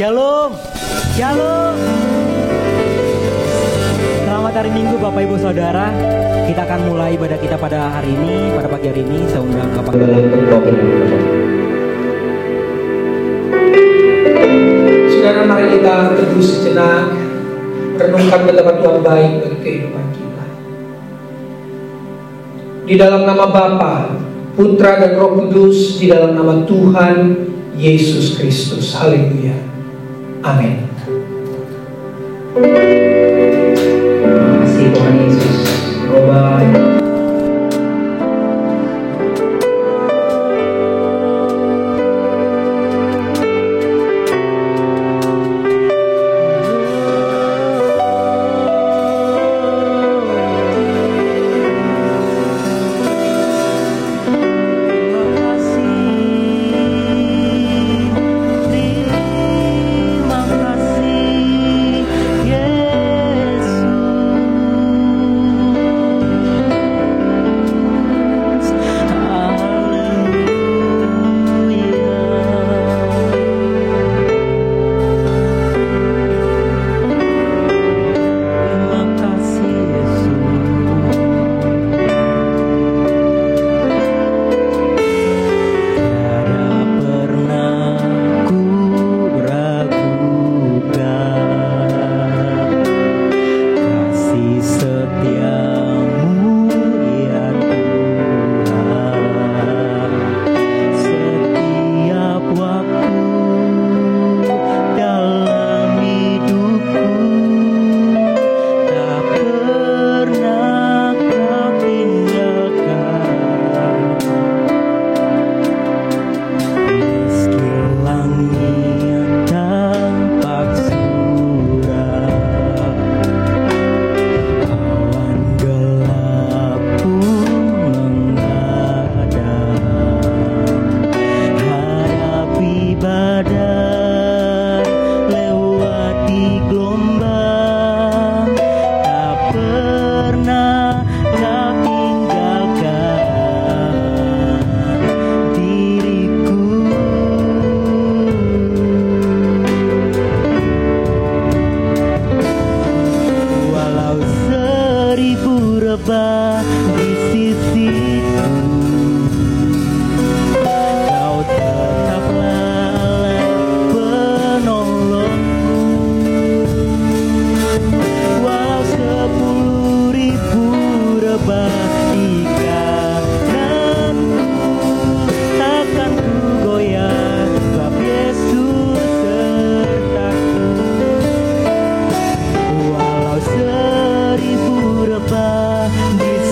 Shalom, shalom. Selamat hari Minggu Bapak Ibu Saudara. Kita akan mulai ibadah kita pada hari ini, pada pagi hari ini. Saya undang Bapak. Saudara, mari kita teduh sejenak, renungkan betapa Tuhan baik bagi kehidupan kita. Di dalam nama Bapa, Putra dan Roh Kudus, di dalam nama Tuhan Yesus Kristus. Haleluya. Amin. Terima kasih Tuhan Yesus. Bye-bye. Di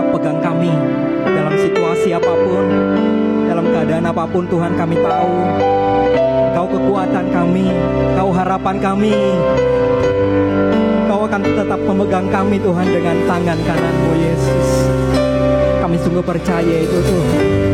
tetap pegang kami dalam situasi apapun, dalam keadaan apapun. Tuhan, kami tahu Kau kekuatan kami, Kau harapan kami. Kau akan tetap memegang kami Tuhan dengan tangan kanan-Mu Yesus. Kami sungguh percaya itu Tuhan.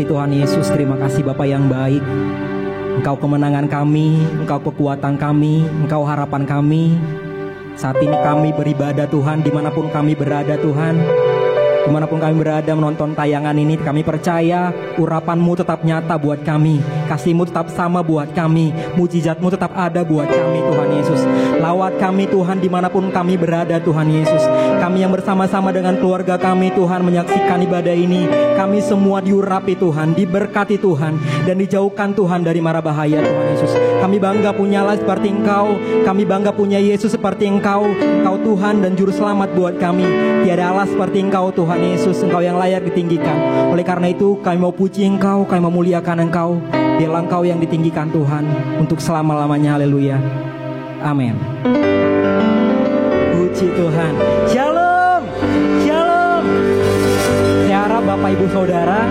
Tuhan Yesus, terima kasih Bapa yang baik. Engkau kemenangan kami, Engkau kekuatan kami, Engkau harapan kami. Saat ini kami beribadah Tuhan, dimanapun kami berada Tuhan. Dimanapun kami berada menonton tayangan ini, kami percaya urapan-Mu tetap nyata buat kami, kasih-Mu tetap sama buat kami, mujizat-Mu tetap ada buat kami Tuhan Yesus. Lawat kami Tuhan dimanapun kami berada Tuhan Yesus. Kami yang bersama-sama dengan keluarga kami Tuhan menyaksikan ibadah ini, kami semua diurapi Tuhan, diberkati Tuhan, dan dijauhkan Tuhan dari mara bahaya Tuhan Yesus. Kami bangga punya Allah seperti Engkau, kami bangga punya Yesus seperti Engkau, Engkau Tuhan dan Juru Selamat buat kami. Tiada Allah seperti Engkau Tuhan Yesus, Engkau yang layak ditinggikan. Oleh karena itu kami mau puji Engkau, kami mau muliakan Engkau. Biarlah Engkau yang ditinggikan Tuhan untuk selama-lamanya. Haleluya, amin. Puji Tuhan. Shalom, shalom. Saya harap Bapak Ibu Saudara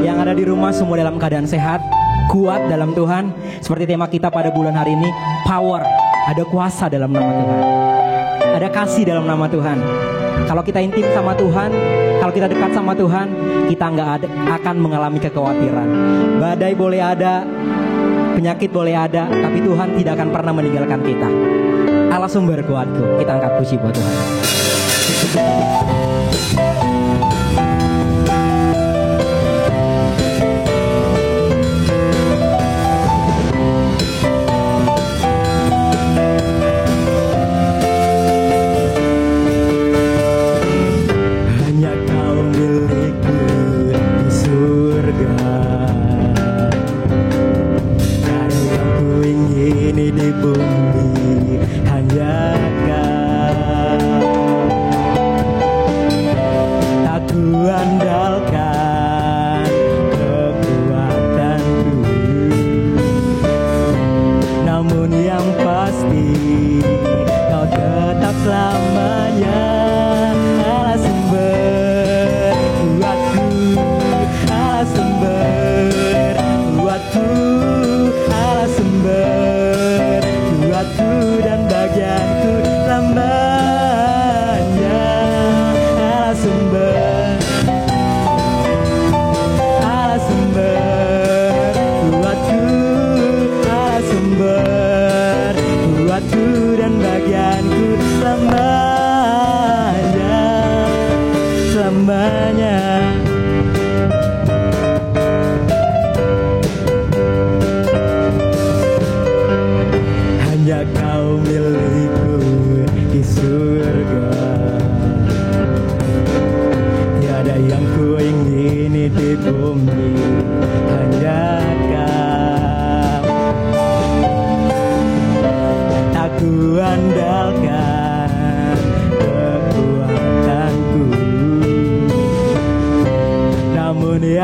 yang ada di rumah semua dalam keadaan sehat, kuat dalam Tuhan. Seperti tema kita pada bulan hari ini, power. Ada kuasa dalam nama Tuhan, ada kasih dalam nama Tuhan. Kalau kita intim sama Tuhan, kalau kita dekat sama Tuhan, kita nggak akan mengalami kekhawatiran. Badai boleh ada, penyakit boleh ada, tapi Tuhan tidak akan pernah meninggalkan kita. Allah sumber kuatku. Kita angkat puji buat Tuhan. Di bumi hanya Kau.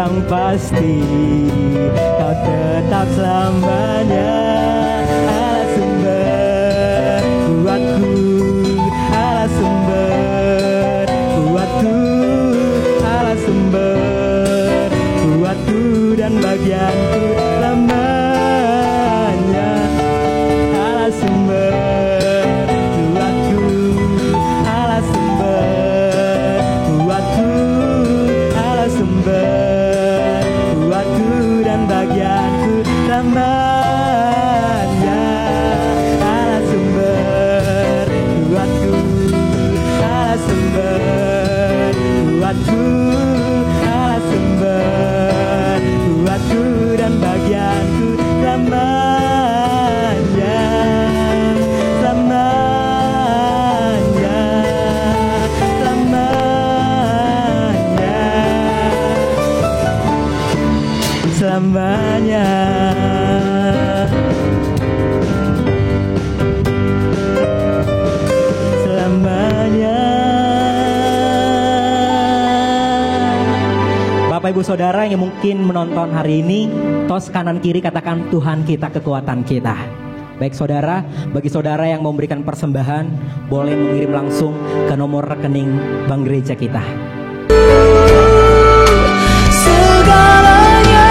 yang pasti Kau tetap selamanya. Allah sumber kuatku, Allah sumber kuatku, Allah sumber kuatku dan bagianku lamanya. Allah sumber kuatku, Allah sumber kuatku, Allah sumber kuatku dan bagianku lamanya. Allah sumber kuatku, Allah sumber kuatku, Allah sumber kuatku dan bagianku lamanya, lamanya, lamanya, selamanya. Selamanya. Bapak Ibu Saudara yang mungkin menonton hari ini, tos kanan kiri katakan Tuhan kita kekuatan kita. Baik saudara, bagi saudara yang memberikan persembahan, boleh mengirim langsung ke nomor rekening Bank Gereja kita. Segalanya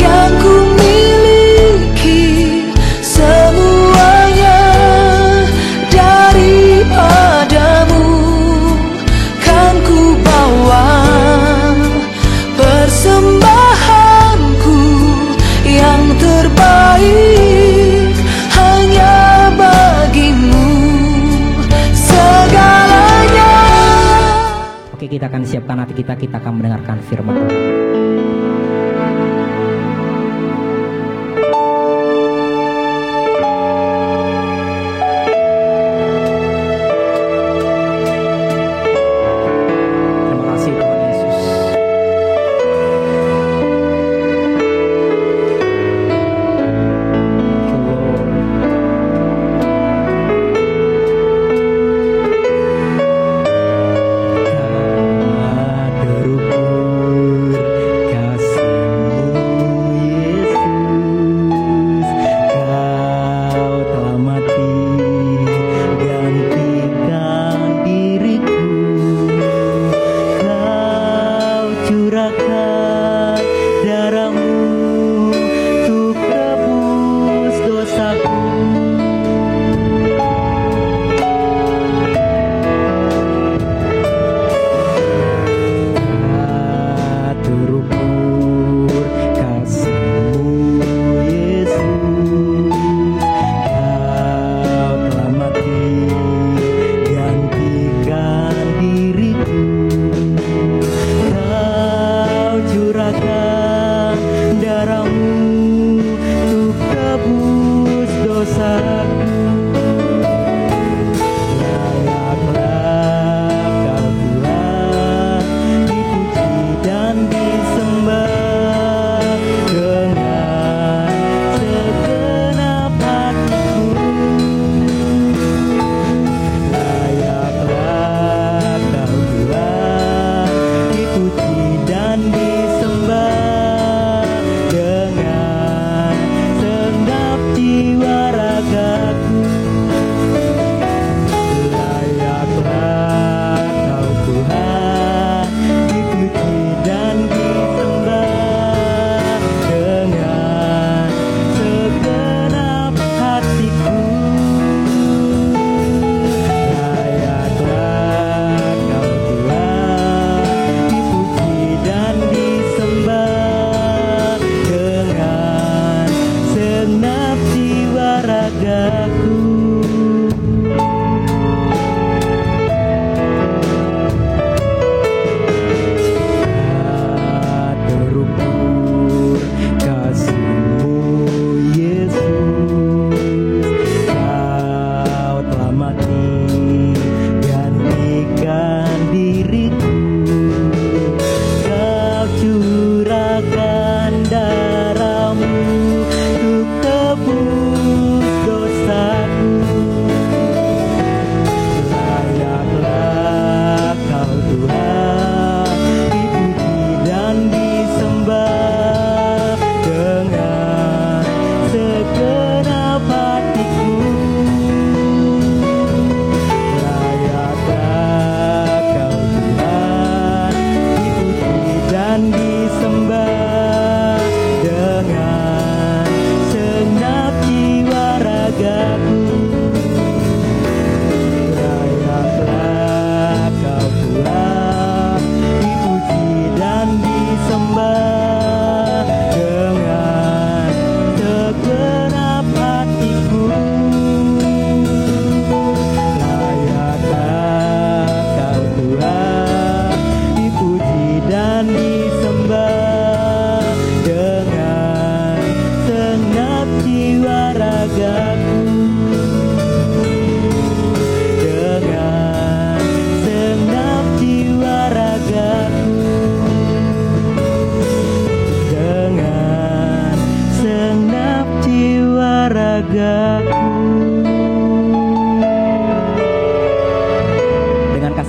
yang ku miliki, semuanya daripadamu, kan ku bawa persembahanku yang terbaik hanya bagimu. Segalanya. Oke, kita akan siapkan hati kita akan mendengarkan firman Tuhan. Terima kasih Tuhan Yesus. Terubur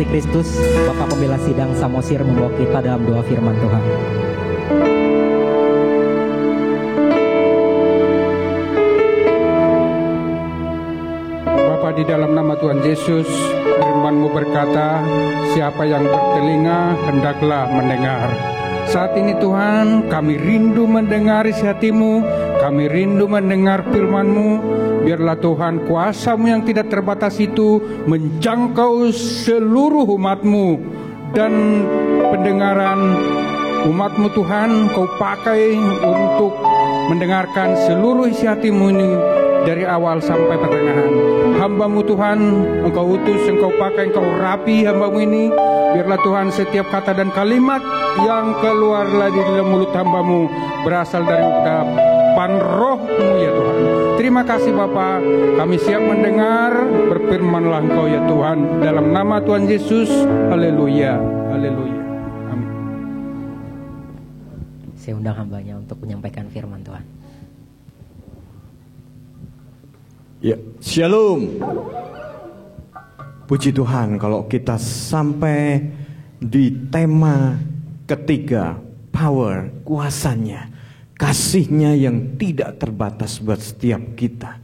kasih Kristus, Bapa Pembela Sidang Samosir membawa kita dalam doa firman Tuhan. Bapa, di dalam nama Tuhan Yesus, firman-Mu berkata, siapa yang bertelinga hendaklah mendengar. Saat ini Tuhan, kami rindu mendengar isi hati-Mu, kami rindu mendengar firman-Mu. Biarlah Tuhan, kuasa-Mu yang tidak terbatas itu menjangkau seluruh umat-Mu, dan pendengaran umat-Mu Tuhan Kau pakai untuk mendengarkan seluruh isi hati-Mu ini dari awal sampai pertengahan. Hamba-Mu Tuhan, Engkau utus, Engkau pakai, Engkau rapi hamba-Mu ini. Biarlah Tuhan, setiap kata dan kalimat yang keluar dari dalam mulut hamba-Mu berasal dari ungkapan Roh-Mu ya Tuhan. Terima kasih Bapa, kami siap mendengar, berfirmanlah Engkau ya Tuhan, dalam nama Tuhan Yesus. Haleluya, haleluya, amin. Saya undang hambanya untuk menyampaikan firman Tuhan. Ya, shalom. Puji Tuhan, kalau kita sampai di tema ketiga, power, kuasanya, kasihnya yang tidak terbatas buat setiap kita.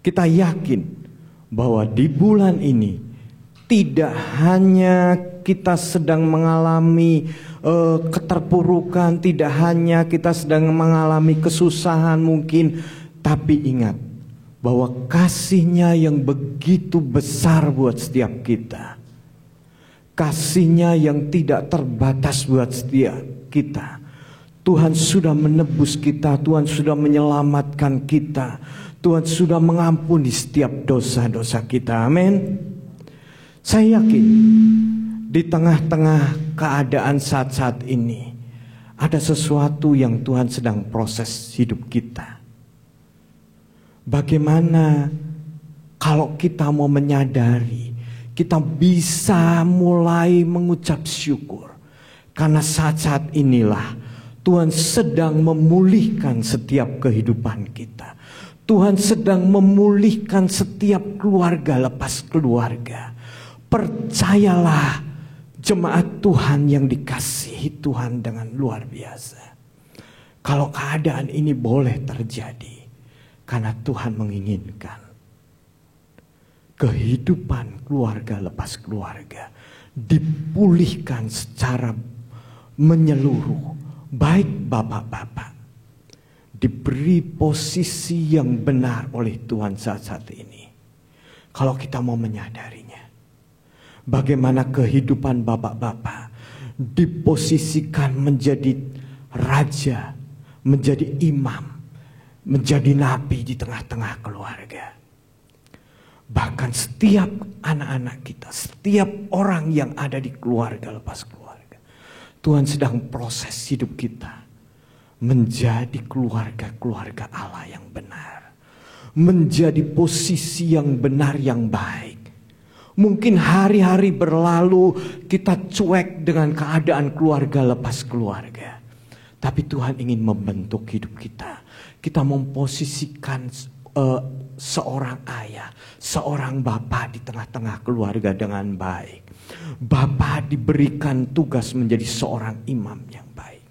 Kita yakin bahwa di bulan ini tidak hanya kita sedang mengalami keterpurukan, tidak hanya kita sedang mengalami kesusahan mungkin, tapi ingat bahwa kasihnya yang begitu besar buat setiap kita, kasihnya yang tidak terbatas buat setiap kita. Tuhan sudah menebus kita, Tuhan sudah menyelamatkan kita, Tuhan sudah mengampuni setiap dosa-dosa kita. Amin. Saya yakin di tengah-tengah keadaan saat-saat ini ada sesuatu yang Tuhan sedang proses hidup kita. Bagaimana kalau kita mau menyadari, kita bisa mulai mengucap syukur, karena saat-saat inilah Tuhan sedang memulihkan setiap kehidupan kita. Tuhan sedang memulihkan setiap keluarga lepas keluarga. Percayalah jemaat Tuhan yang dikasihi Tuhan dengan luar biasa. Kalau keadaan ini boleh terjadi, karena Tuhan menginginkan kehidupan keluarga lepas keluarga dipulihkan secara menyeluruh. Baik bapak-bapak diberi posisi yang benar oleh Tuhan saat-saat ini. Kalau kita mau menyadarinya, bagaimana kehidupan bapak-bapak diposisikan menjadi raja, menjadi imam, menjadi nabi di tengah-tengah keluarga. Bahkan setiap anak-anak kita, setiap orang yang ada di keluarga lepas keluarga, Tuhan sedang proses hidup kita menjadi keluarga-keluarga Allah yang benar, menjadi posisi yang benar yang baik. Mungkin hari-hari berlalu kita cuek dengan keadaan keluarga lepas keluarga, tapi Tuhan ingin membentuk hidup kita. Kita memposisikan seorang ayah, seorang bapak di tengah-tengah keluarga dengan baik. Bapak diberikan tugas menjadi seorang imam yang baik.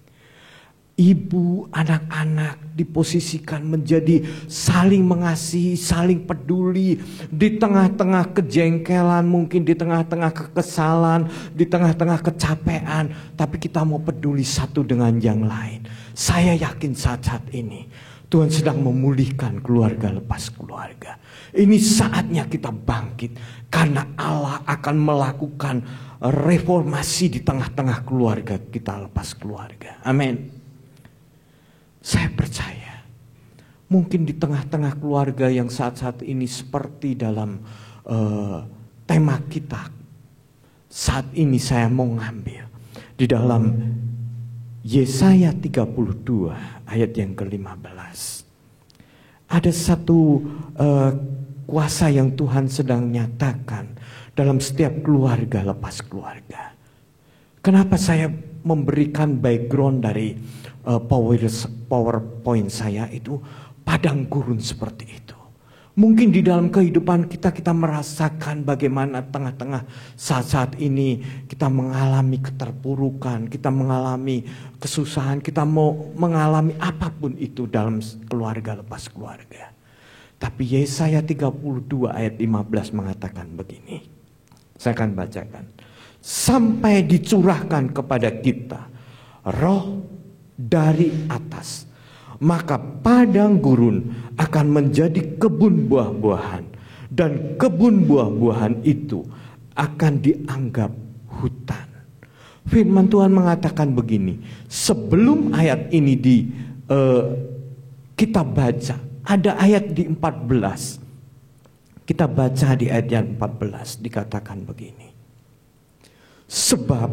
Ibu, anak-anak diposisikan menjadi saling mengasihi, saling peduli di tengah-tengah kejengkelan, mungkin di tengah-tengah kekesalan, di tengah-tengah kecapean, tapi kita mau peduli satu dengan yang lain. Saya yakin saat-saat ini Tuhan sedang memulihkan keluarga lepas keluarga. Ini saatnya kita bangkit, karena Allah akan melakukan reformasi di tengah-tengah keluarga kita lepas keluarga. Amin. Saya percaya mungkin di tengah-tengah keluarga yang saat-saat ini seperti dalam tema kita saat ini, saya mau ngambil di dalam Yesaya 32 ayat yang ke-15. Ada satu kuasa yang Tuhan sedang nyatakan dalam setiap keluarga lepas keluarga. Kenapa saya memberikan background dari PowerPoint saya itu padang gurun seperti itu. Mungkin di dalam kehidupan kita merasakan bagaimana tengah-tengah saat-saat ini kita mengalami keterpurukan, kita mengalami kesusahan, kita mau mengalami apapun itu dalam keluarga lepas keluarga. Tapi Yesaya 32 ayat 15 mengatakan begini. Saya akan bacakan. Sampai dicurahkan kepada kita roh dari atas, maka padang gurun akan menjadi kebun buah-buahan, dan kebun buah-buahan itu akan dianggap hutan. Firman Tuhan mengatakan begini, sebelum ayat ini kita baca, ada ayat di 14. Kita baca di ayat yang 14, dikatakan begini. Sebab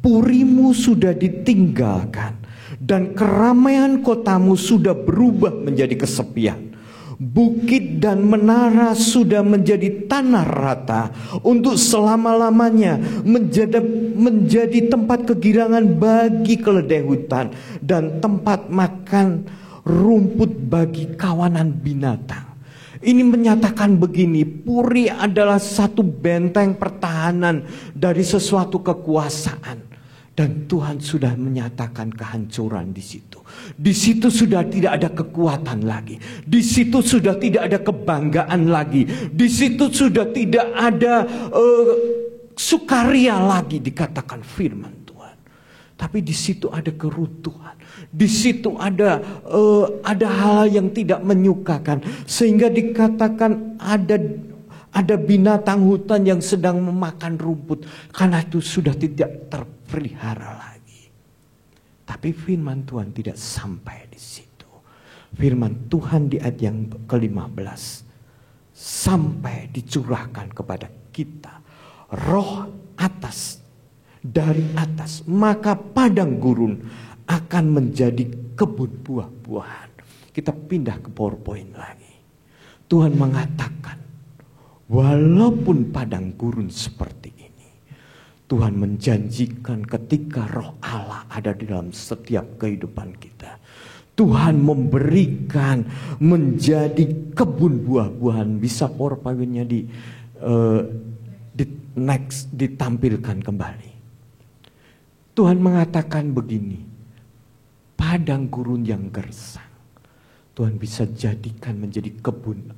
purimu sudah ditinggalkan, dan keramaian kotamu sudah berubah menjadi kesepian. Bukit dan menara sudah menjadi tanah rata untuk selama-lamanya, menjadi tempat kegirangan bagi keledai hutan dan tempat makan rumput bagi kawanan binatang. Ini menyatakan begini, Puri adalah satu benteng pertahanan dari sesuatu kekuasaan. Dan Tuhan sudah menyatakan kehancuran di situ. Di situ sudah tidak ada kekuatan lagi. Di situ sudah tidak ada kebanggaan lagi. Di situ sudah tidak ada sukaria lagi, dikatakan firman Tuhan. Tapi di situ ada keruntuhan. Di situ ada hal yang tidak menyukakan, sehingga dikatakan ada binatang hutan yang sedang memakan rumput, karena itu sudah tidak terpelihara lagi. Tapi firman Tuhan tidak sampai di situ. Firman Tuhan di ayat yang ke-15, sampai dicurahkan kepada kita roh atas, dari atas, maka padang gurun akan menjadi kebun buah-buahan. Kita pindah ke PowerPoint lagi. Tuhan mengatakan, walaupun padang gurun seperti ini, Tuhan menjanjikan ketika roh Allah ada di dalam setiap kehidupan kita, Tuhan memberikan menjadi kebun buah-buahan. Bisa PowerPoint-nya ditampilkan kembali. Tuhan mengatakan begini, padang gurun yang gersang Tuhan bisa jadikan menjadi kebun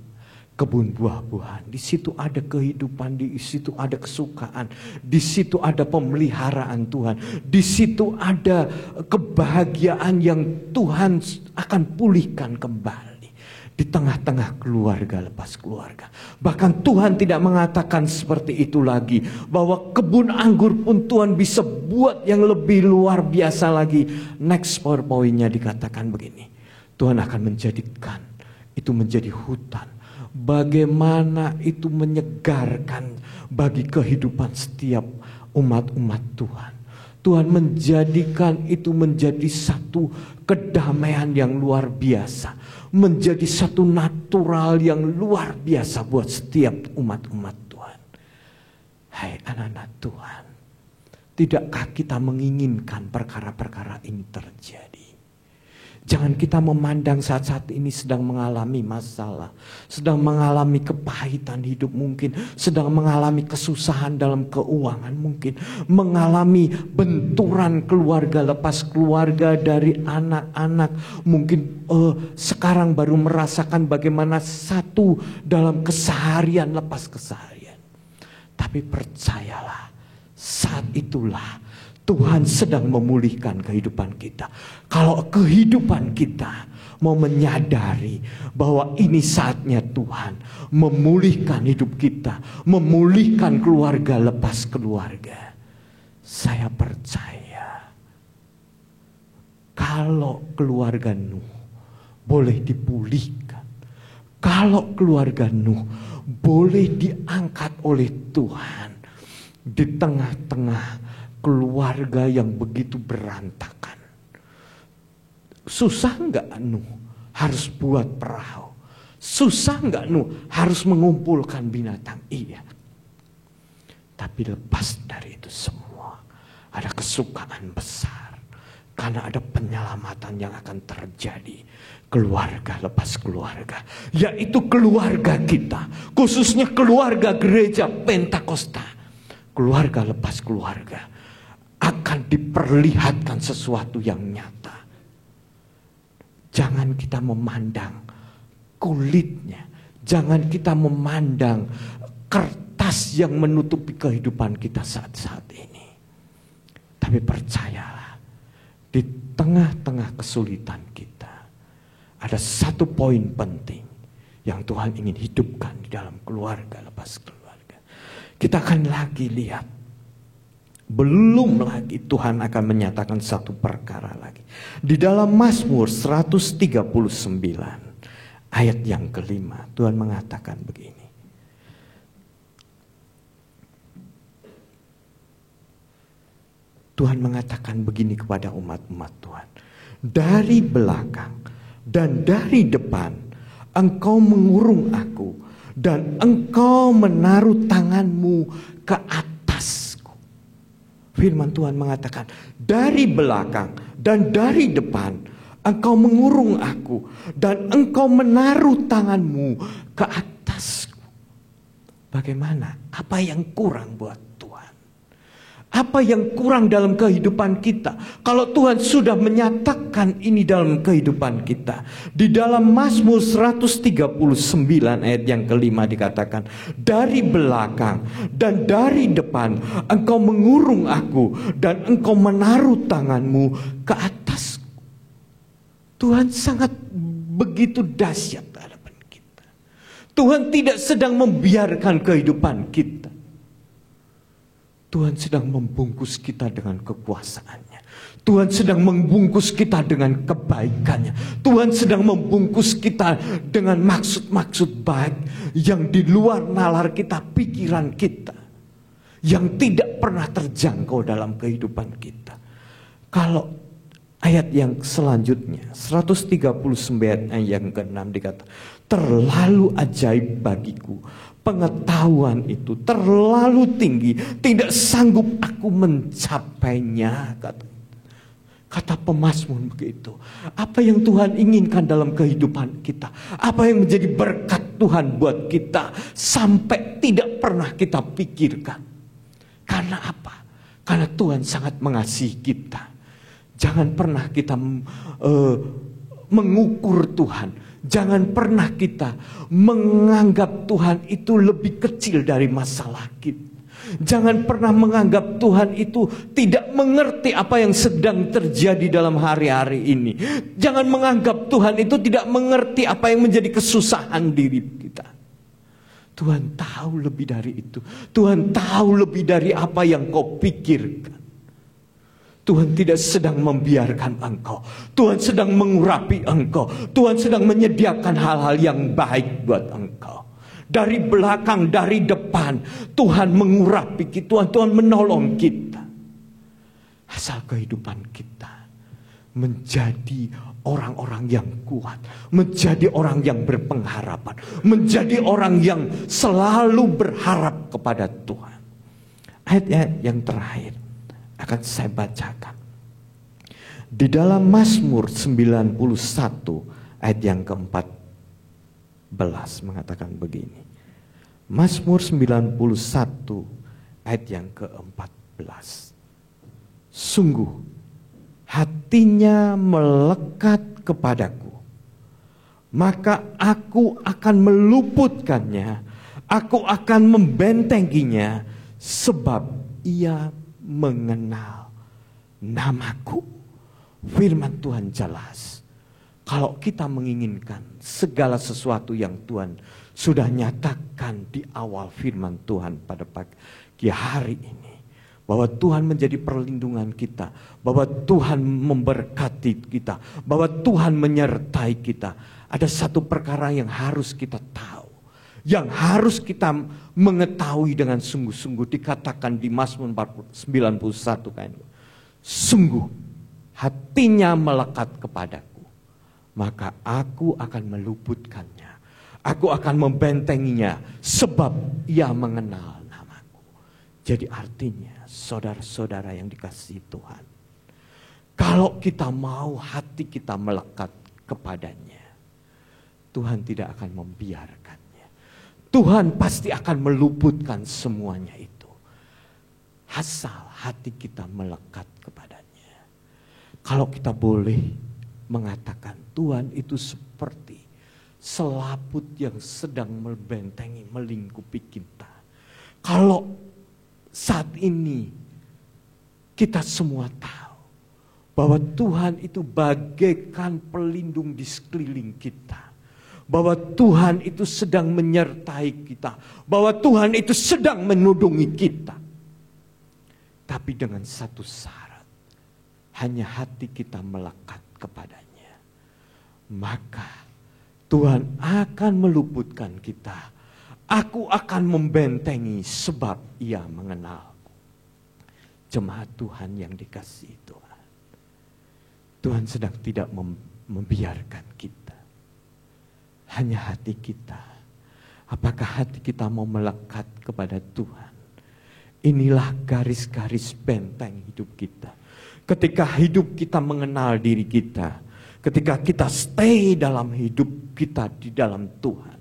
buah-buahan. Di situ ada kehidupan, di situ ada kesukaan, di situ ada pemeliharaan Tuhan, di situ ada kebahagiaan yang Tuhan akan pulihkan kembali di tengah-tengah keluarga lepas keluarga. Bahkan Tuhan tidak mengatakan seperti itu lagi, bahwa kebun anggur pun Tuhan bisa buat yang lebih luar biasa lagi. Next PowerPoint-nya dikatakan begini, Tuhan akan menjadikan itu menjadi hutan. Bagaimana itu menyegarkan bagi kehidupan setiap umat-umat Tuhan. Tuhan menjadikan itu menjadi satu kedamaian yang luar biasa, menjadi satu natural yang luar biasa buat setiap umat-umat Tuhan. Hai anak-anak Tuhan, tidakkah kita menginginkan perkara-perkara ini terjadi? Jangan kita memandang saat-saat ini sedang mengalami masalah, sedang mengalami kepahitan hidup mungkin, sedang mengalami kesusahan dalam keuangan mungkin, mengalami benturan keluarga lepas keluarga dari anak-anak, mungkin sekarang baru merasakan bagaimana satu dalam keseharian lepas keseharian. Tapi percayalah, saat itulah Tuhan sedang memulihkan kehidupan kita. Kalau kehidupan kita mau menyadari bahwa ini saatnya Tuhan memulihkan hidup kita, memulihkan keluarga lepas keluarga, saya percaya kalau keluarga Nuh boleh dipulihkan, kalau keluarga Nuh boleh diangkat oleh Tuhan di tengah-tengah keluarga yang begitu berantakan. Susah enggak Nuh harus buat perahu? Susah enggak Nuh harus mengumpulkan binatang? Iya. Tapi lepas dari itu semua, ada kesukaan besar Karena ada penyelamatan yang akan terjadi. Keluarga lepas keluarga. Yaitu keluarga kita. Khususnya keluarga gereja Pentakosta. Keluarga lepas keluarga. Akan diperlihatkan sesuatu yang nyata. Jangan kita memandang kulitnya. Jangan kita memandang kertas yang menutupi kehidupan kita saat-saat ini. Tapi percayalah. Di tengah-tengah kesulitan kita, ada satu poin penting yang Tuhan ingin hidupkan di dalam keluarga lepas keluarga. Kita akan lagi lihat, belum lagi Tuhan akan menyatakan satu perkara lagi. Di dalam Mazmur 139 ayat yang kelima, Tuhan mengatakan begini. Tuhan mengatakan begini kepada umat-umat Tuhan. Dari belakang dan dari depan engkau mengurung aku dan engkau menaruh tanganmu ke atasku. Firman Tuhan mengatakan dari belakang dan dari depan engkau mengurung aku dan engkau menaruh tanganmu ke atasku. Bagaimana? Apa yang kurang buat Tuhan? Apa yang kurang dalam kehidupan kita? Kalau Tuhan sudah menyatakan ini dalam kehidupan kita. Di dalam Mazmur 139 ayat yang kelima dikatakan, dari belakang dan dari depan engkau mengurung aku dan engkau menaruh tanganmu ke atasku. Tuhan sangat begitu dahsyat di hadapan kita. Tuhan tidak sedang membiarkan kehidupan kita. Tuhan sedang membungkus kita dengan kekuasaannya. Tuhan sedang membungkus kita dengan kebaikannya. Tuhan sedang membungkus kita dengan maksud-maksud baik yang di luar nalar kita, pikiran kita, yang tidak pernah terjangkau dalam kehidupan kita. Kalau ayat yang selanjutnya 139 ayat yang ke-6 dikata, terlalu ajaib bagiku pengetahuan itu, terlalu tinggi, tidak sanggup aku mencapainya. Kata pemazmur begitu. Apa yang Tuhan inginkan dalam kehidupan kita, apa yang menjadi berkat Tuhan buat kita, sampai tidak pernah kita pikirkan. Karena apa? Karena Tuhan sangat mengasihi kita. Jangan pernah kita mengukur Tuhan. Jangan pernah kita menganggap Tuhan itu lebih kecil dari masalah kita. Jangan pernah menganggap Tuhan itu tidak mengerti apa yang sedang terjadi dalam hari-hari ini. Jangan menganggap Tuhan itu tidak mengerti apa yang menjadi kesusahan diri kita. Tuhan tahu lebih dari itu. Tuhan tahu lebih dari apa yang kau pikirkan. Tuhan tidak sedang membiarkan engkau. Tuhan sedang mengurapi engkau. Tuhan sedang menyediakan hal-hal yang baik buat engkau. Dari belakang, dari depan, Tuhan mengurapi kita. Tuhan menolong kita. Asal kehidupan kita menjadi orang-orang yang kuat. Menjadi orang yang berpengharapan. Menjadi orang yang selalu berharap kepada Tuhan. Ayat-ayat yang terakhir akan saya bacakan. Di dalam Mazmur 91 ayat yang ke-14 mengatakan begini. Mazmur 91 ayat yang ke-14. Sungguh hatinya melekat kepadaku, maka aku akan meluputkannya, aku akan membentenginya, sebab ia mengenal namaku. Firman Tuhan jelas. Kalau kita menginginkan segala sesuatu yang Tuhan sudah nyatakan di awal firman Tuhan pada pagi hari ini, bahwa Tuhan menjadi perlindungan kita, bahwa Tuhan memberkati kita, bahwa Tuhan menyertai kita, ada satu perkara yang harus kita tahu, yang harus kita mengetahui dengan sungguh-sungguh. Dikatakan di Mazmur 91 kan, sungguh hatinya melekat kepadaku, maka aku akan meluputkannya, aku akan membentenginya, sebab ia mengenal namaku. Jadi artinya saudara-saudara yang dikasihi Tuhan, Kalau kita mau hati kita melekat kepadanya, Tuhan tidak akan membiarkannya. Tuhan pasti akan meluputkan semuanya itu. Asal hati kita melekat kepadanya. Kalau kita boleh mengatakan Tuhan itu seperti selaput yang sedang membentengi, melingkupi kita. Kalau saat ini kita semua tahu bahwa Tuhan itu bagaikan pelindung di sekeliling kita. Bahwa Tuhan itu sedang menyertai kita. Bahwa Tuhan itu sedang menudungi kita. Tapi dengan satu syarat. Hanya hati kita melekat kepadanya. Maka Tuhan akan meluputkan kita. Aku akan membentengi sebab Ia mengenalku. Jemaat Tuhan yang dikasihi Tuhan. Tuhan sedang tidak membiarkan kita. Hanya hati kita. Apakah hati kita mau melekat kepada Tuhan? Inilah garis-garis benteng hidup kita. Ketika hidup kita mengenal diri kita. Ketika kita stay dalam hidup kita di dalam Tuhan.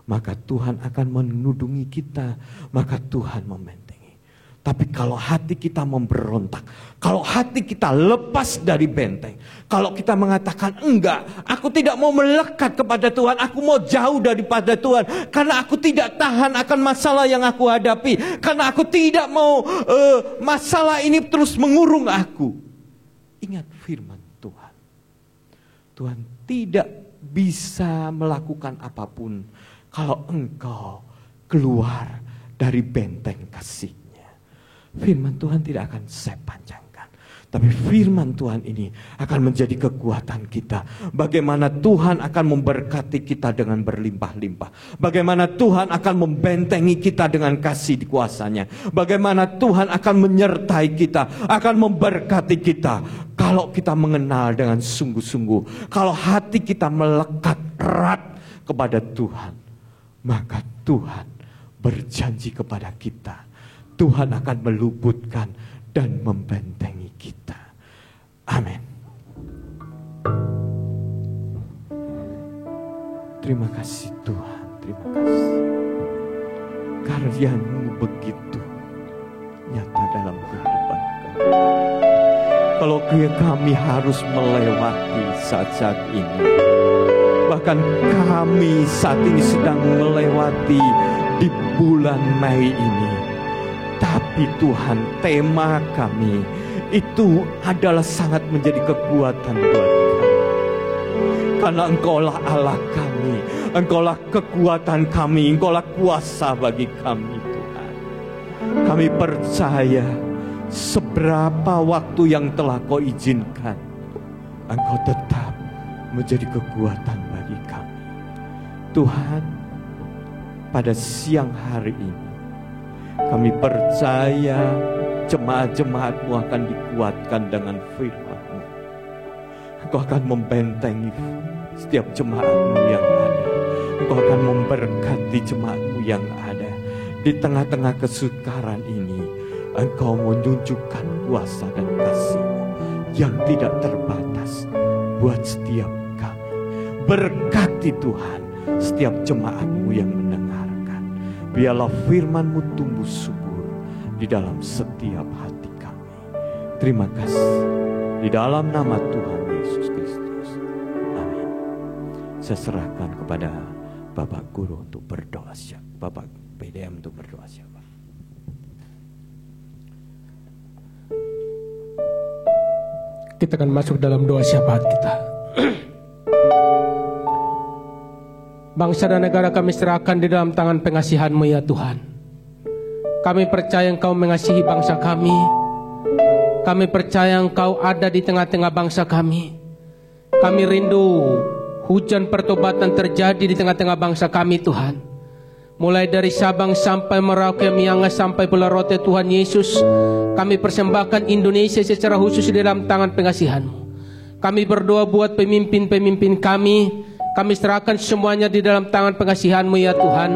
Maka Tuhan akan menudungi kita. Maka Tuhan membentengi. Tapi kalau hati kita memberontak, kalau hati kita lepas dari benteng, kalau kita mengatakan enggak, aku tidak mau melekat kepada Tuhan, aku mau jauh daripada Tuhan, karena aku tidak tahan akan masalah yang aku hadapi, karena aku tidak mau masalah ini terus mengurung aku. Ingat firman Tuhan. Tuhan tidak bisa melakukan apapun kalau engkau keluar dari benteng kasih. Firman Tuhan tidak akan saya panjangkan. Tapi firman Tuhan ini akan menjadi kekuatan kita. Bagaimana Tuhan akan memberkati kita dengan berlimpah-limpah. Bagaimana Tuhan akan membentengi kita dengan kasih di kuasa-Nya. Bagaimana Tuhan akan menyertai kita, akan memberkati kita. Kalau kita mengenal dengan sungguh-sungguh. Kalau hati kita melekat erat kepada Tuhan. Maka Tuhan berjanji kepada kita. Tuhan akan meluputkan dan membentengi kita. Amin. Terima kasih Tuhan, terima kasih. Karya-Mu begitu nyata dalam kehidupan kami. Kalau kami harus melewati saat-saat ini, bahkan kami saat ini sedang melewati di bulan Mei ini. Tapi Tuhan, tema kami itu adalah sangat menjadi kekuatan buat kami. Karena Engkaulah Allah kami, Engkaulah kekuatan kami, Engkaulah kuasa bagi kami Tuhan. Kami percaya seberapa waktu yang telah Kau izinkan, Engkau tetap menjadi kekuatan bagi kami. Tuhan, pada siang hari ini, kami percaya jemaat-jemaat-Mu akan dikuatkan dengan firman-Mu. Engkau akan membentengi setiap jemaat-Mu yang ada. Engkau akan memberkati jemaat-Mu yang ada. Di tengah-tengah kesukaran ini, Engkau menunjukkan kuasa dan kasih-Mu yang tidak terbatas buat setiap kami. Berkati Tuhan setiap jemaat-Mu yang mendengar. Biarlah firman-Mu tumbuh subur di dalam setiap hati kami. Terima kasih. Di dalam nama Tuhan Yesus Kristus. Amin. Saya serahkan kepada Bapak Guru untuk berdoa siap. Bapak PDM untuk berdoa siapa? Kita akan masuk dalam doa syafaat kita. Bangsa dan negara kami serahkan di dalam tangan pengasihan-Mu ya Tuhan. Kami percaya Engkau mengasihi bangsa kami. Kami percaya Engkau ada di tengah-tengah bangsa kami. Kami rindu hujan pertobatan terjadi di tengah-tengah bangsa kami Tuhan. Mulai dari Sabang sampai Merauke, Miangas sampai Pulau Rote Tuhan Yesus. Kami persembahkan Indonesia secara khusus di dalam tangan pengasihan-Mu. Kami berdoa buat pemimpin-pemimpin kami. Kami serahkan semuanya di dalam tangan pengasihan-Mu ya Tuhan.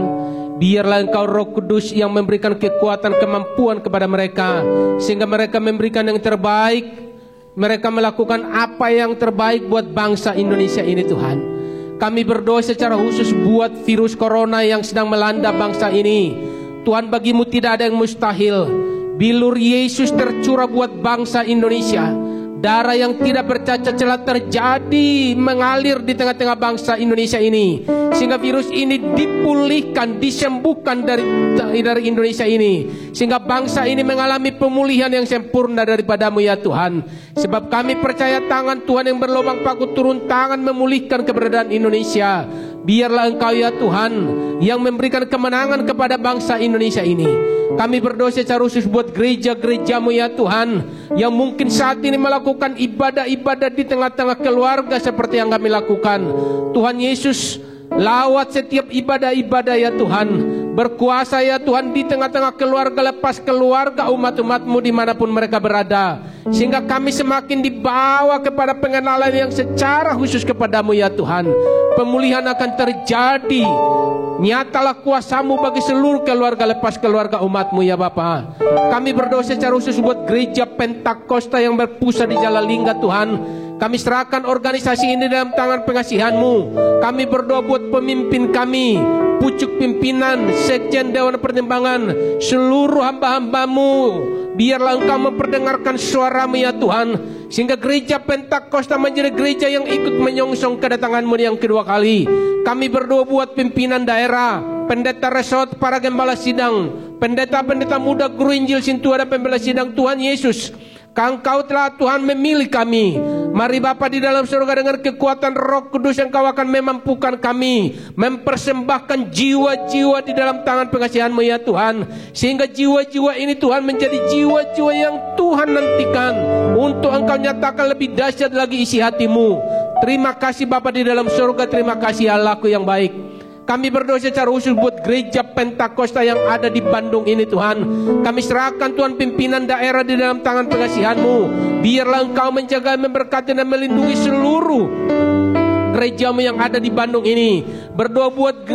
Biarlah Engkau Roh Kudus yang memberikan kekuatan, kemampuan kepada mereka. Sehingga mereka memberikan yang terbaik Mereka melakukan apa yang terbaik buat bangsa Indonesia ini Tuhan. Kami berdoa secara khusus buat virus corona yang sedang melanda bangsa ini. Tuhan, bagimu tidak ada yang mustahil. Bilur Yesus tercurah buat bangsa Indonesia. Darah yang tidak bercacat celah terjadi mengalir di tengah-tengah bangsa Indonesia ini, sehingga virus ini dipulihkan, disembuhkan dari Indonesia ini, sehingga bangsa ini mengalami pemulihan yang sempurna daripadamu ya Tuhan. Sebab kami percaya tangan Tuhan yang berlubang paku turun tangan memulihkan keberadaan Indonesia. Biarlah Engkau ya Tuhan yang memberikan kemenangan kepada bangsa Indonesia ini. Kami berdoa secara khusus buat gereja-gerejamu ya Tuhan, yang mungkin saat ini melakukan ibadah-ibadah di tengah-tengah keluarga seperti yang kami lakukan. Tuhan Yesus, lawat setiap ibadah-ibadah ya Tuhan. Berkuasa ya Tuhan di tengah-tengah keluarga, lepas keluarga umat-umatmu dimanapun mereka berada, sehingga kami semakin dibawa kepada pengenalan yang secara khusus kepadamu ya Tuhan. Pemulihan akan terjadi. Nyatalah kuasamu bagi seluruh keluarga, lepas keluarga umatmu ya Bapa. Kami berdoa secara khusus buat gereja Pentakosta yang berpusat di Jalalingga Tuhan. Kami serahkan organisasi ini dalam tangan pengasihan-Mu. Kami berdoa buat pemimpin kami, pucuk pimpinan, sekjen Dewan Pertimbangan, seluruh hamba-hamba-Mu. Biarlah Engkau memperdengarkan suara-Mu ya Tuhan, sehingga gereja Pentakosta menjadi gereja yang ikut menyongsong kedatangan-Mu yang kedua kali. Kami berdoa buat pimpinan daerah, pendeta resort, para gembala sidang, pendeta-pendeta muda, guru Injil, sintua dan pembela sidang. Tuhan Yesus, Engkau telah Tuhan memilih kami. Mari Bapa di dalam surga, dengan kekuatan Roh Kudus Engkau akan memampukan kami mempersembahkan jiwa-jiwa di dalam tangan pengasihan-Mu ya Tuhan, sehingga jiwa-jiwa ini Tuhan menjadi jiwa-jiwa yang Tuhan nantikan untuk Engkau nyatakan lebih dahsyat lagi isi hati-Mu. Terima kasih Bapa di dalam surga, terima kasih Allahku yang baik. Kami berdoa secara khusus buat gereja Pentakosta yang ada di Bandung ini Tuhan. Kami serahkan Tuhan pimpinan daerah di dalam tangan pengasihan-Mu. Biarlah Engkau menjaga, memberkati dan melindungi seluruh gereja-Mu yang ada di Bandung ini. Berdoa buat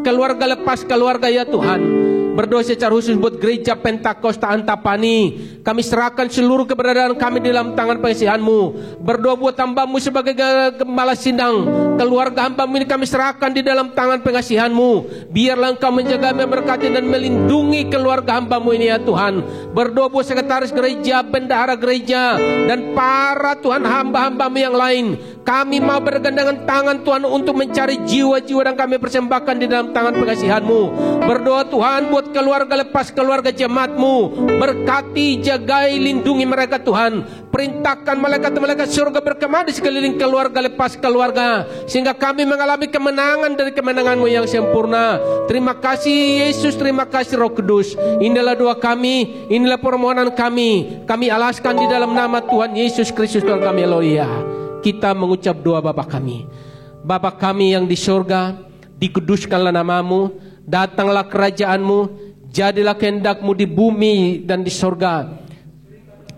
keluarga, lepas keluarga ya Tuhan. Berdoa secara khusus buat gereja Pentakosta Antapani. Kami serahkan seluruh keberadaan kami di dalam tangan pengasihan-Mu. Berdoa buat hamba-Mu sebagai gembala sidang, keluarga hamba-Mu ini kami serahkan di dalam tangan pengasihan-Mu. Biarlah Engkau menjaga, memberkati dan melindungi keluarga hamba-Mu ini ya Tuhan. Berdoa buat sekretaris gereja, bendahara gereja, dan para Tuhan hamba-hamba-Mu yang lain. Kami mau bergandengan tangan Tuhan untuk mencari jiwa-jiwa dan kami persembahkan di dalam tangan pengasihan-Mu. Berdoa Tuhan buat keluarga, lepas keluarga jemaat-Mu. Berkati, jagai, lindungi mereka Tuhan. Perintahkan malaikat-malaikat surga berkemah di sekeliling keluarga, lepas keluarga, sehingga kami mengalami kemenangan dari kemenangan-Mu yang sempurna. Terima kasih Yesus, terima kasih Roh Kudus. Inilah doa kami, inilah permohonan kami. Kami alaskan di dalam nama Tuhan Yesus Kristus Tuhan kami. Haleluya. Kita mengucap doa Bapa kami. Bapa kami yang di surga, dikuduskanlah namamu, datanglah kerajaan-Mu, jadilah kehendak-Mu di bumi dan di surga.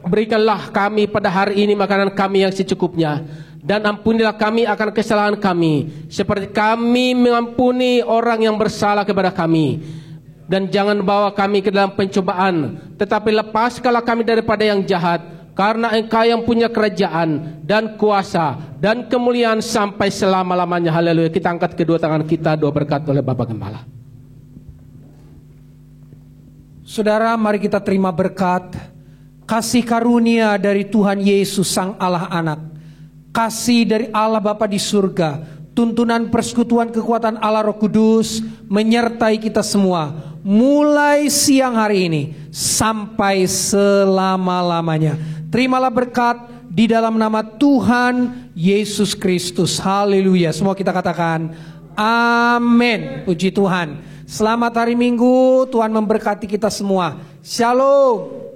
Berikanlah kami pada hari ini makanan kami yang secukupnya, dan ampunilah kami akan kesalahan kami, seperti kami mengampuni orang yang bersalah kepada kami. Dan jangan bawa kami ke dalam pencobaan, tetapi lepaskanlah kami daripada yang jahat. Karena Engkau yang punya kerajaan dan kuasa dan kemuliaan sampai selama-lamanya. Haleluya. Kita angkat kedua tangan kita, doa berkat oleh Bapak Gembala. Saudara, mari kita terima berkat, kasih karunia dari Tuhan Yesus Sang Allah Anak, kasih dari Allah Bapa di surga, tuntunan persekutuan kekuatan Allah Roh Kudus menyertai kita semua, mulai siang hari ini sampai selama-lamanya. Terimalah berkat di dalam nama Tuhan Yesus Kristus. Haleluya. Semua kita katakan amin. Puji Tuhan. Selamat hari Minggu. Tuhan memberkati kita semua. Shalom.